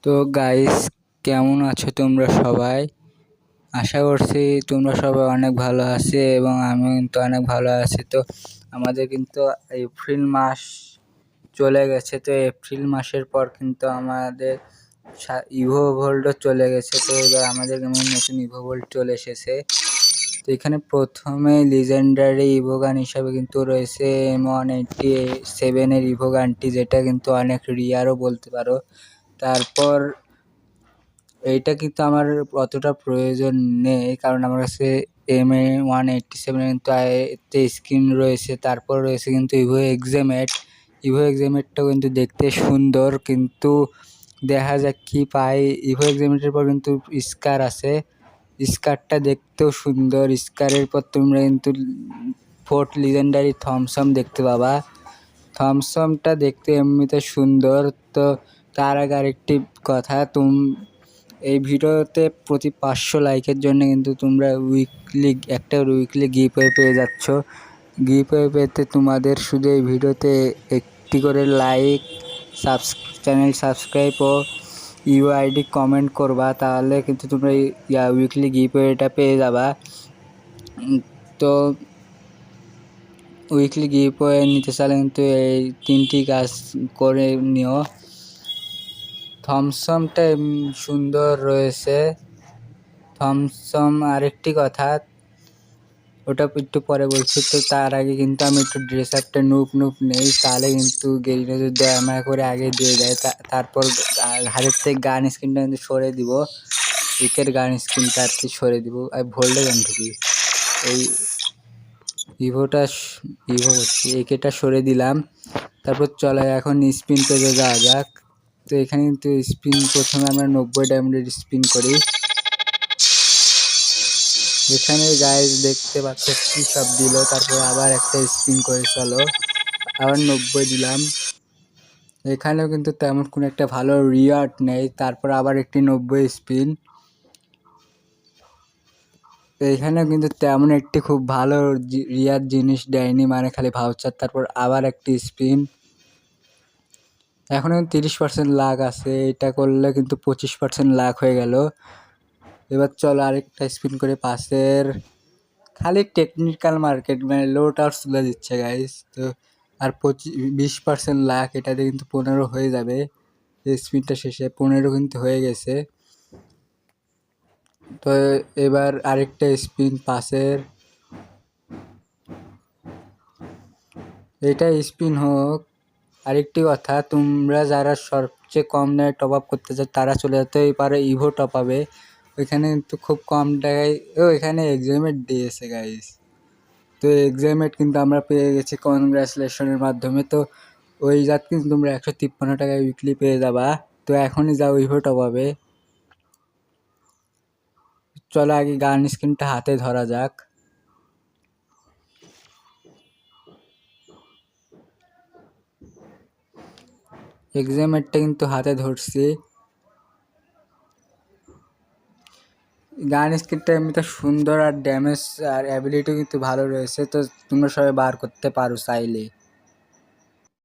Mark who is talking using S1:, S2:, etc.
S1: তো গাইস, কেমন আছো তোমরা সবাই? আশা করছি তোমরা সবাই অনেক ভালো আছে এবং আমি কিন্তু অনেক ভালো আছি। তো আমাদের কিন্তু এপ্রিল মাস চলে গেছে। তো এপ্রিল মাসের পর কিন্তু আমাদের ইভো ভোল্টও চলে গেছে। তো এবার আমাদের গেমে নতুন ইভো ভোল্ট চলে এসেছে। তো এখানে প্রথমে লিজেন্ডারি ইভো গান হিসাবে কিন্তু রয়েছে M187 ইভো গানটি, যেটা কিন্তু অনেক রিয়ারও বলতে পারো। তারপর এইটা কিন্তু আমার অতটা প্রয়োজন নেই, কারণ আমার কাছে M187 কিন্তু এতে স্কিন রয়েছে। তারপর রয়েছে কিন্তু ইভো এক্সামেটটাও কিন্তু দেখতে সুন্দর, কিন্তু দেখা যাক কি পাই। ইভো এক্সামেটের পর কিন্তু স্কার আছে, স্কারটা দেখতেও সুন্দর। স্কারের পর তোমরা কিন্তু ফোর্থ লিজেন্ডারি থমসম দেখতে পাবা। থমসমটা দেখতে এমনিতে সুন্দর। তো তার আগে আরেকটি কথা, এই ভিডিওতে প্রতি 500 লাইকের জন্য কিন্তু তোমরা উইকলি গিভওয়ে পেয়ে যাচ্ছ। গিভওয়ে পেতে তোমাদের শুধু এই ভিডিওতে একটি করে লাইক, চ্যানেল সাবস্ক্রাইব ও ইউআইডি কমেন্ট করবা, তাহলে কিন্তু তোমরা উইকলি গিভওয়েটা পেয়ে যাবা। তো উইকলি গিভওয়ে নিতে চাইলে কিন্তু এই 3টি কাজ করে নিও। থমসমটা সুন্দর রয়েছে। থমসম আরেকটি কথা, ওটা একটু পরে বলছি। তো তার আগে কিন্তু আমি একটু ড্রেস আপটা নুপ নেই, তাহলে কিন্তু গেরিনা যদি দয়া করে আগে দিয়ে দেয়। তারপর হাতের থেকে গান স্ক্রিনটা কিন্তু সরে দিব, উইকের গান স্ক্রিনটা আর কি সরে দিব। আর ভোল্ডে গান ঢুকি এই ইভো করছি, একেটা সরে দিলাম। তারপর চলে এখন স্পিন পেজে যাওয়া যাক। তো এখানে কিন্তু স্পিন প্রথমে আমরা 90 ডায়মন্ডের স্পিন করি। এখানে গাইজ দেখতে পাচ্ছ কি সব দিল। তারপর আবার একটা স্পিন করে চলো, আবার 90 দিলাম। এখানেও কিন্তু তেমন কোনো একটা ভালো রিওয়ার্ড নেই। তারপর আবার একটি 90 স্পিন। এখানেও কিন্তু তেমন একটি খুব ভালো রিয়ার জিনিস দেয়নি, মানে খালি ভাউচার। তারপর আবার একটি স্পিন। এখনও 30% লাখ আছে, এটা করলে কিন্তু 25% লাখ হয়ে গেল। এবার চলো আরেকটা স্পিন করে পাশের। খালি টেকনিক্যাল মার্কেট, মানে লো টাওয়ার তুলে দিচ্ছে গাইস। তো আর 20% লাখ, এটাতে কিন্তু 15 হয়ে যাবে। স্পিনটা শেষে 15 কিন্তু হয়ে গেছে। তো এবার আরেকটা স্পিন পাশের, এটা স্পিন হোক। আরেকটি কথা, তোমরা যারা সবচেয়ে কম দামে টপ আপ করতে চাও তারা চলে যেতেই পারে ইভো টপ আপে। ওইখানে কিন্তু খুব কম টাকায় এখানে এক্সামেট দিয়েছে গাইস। তো এক্সামেট কিন্তু আমরা পেয়ে গেছি কনগ্রাচুলেশনের মাধ্যমে। তো ওই জাত কিন্তু তোমরা 153 টাকায় উইকলি পেয়ে যাবা। তো এখনই যাও ইভো টপ আপে। চলো আগে গান স্ক্রিনটা হাতে ধরা যাক। এক্সামেটটা কিন্তু হাতে ধরছি। গান স্কিনটা এমনিতে সুন্দর, আর ড্যামেজ আর অ্যাবিলিটি কিন্তু ভালো রয়েছে। তো তোমরা সবাই বার করতে পারো চাইলে।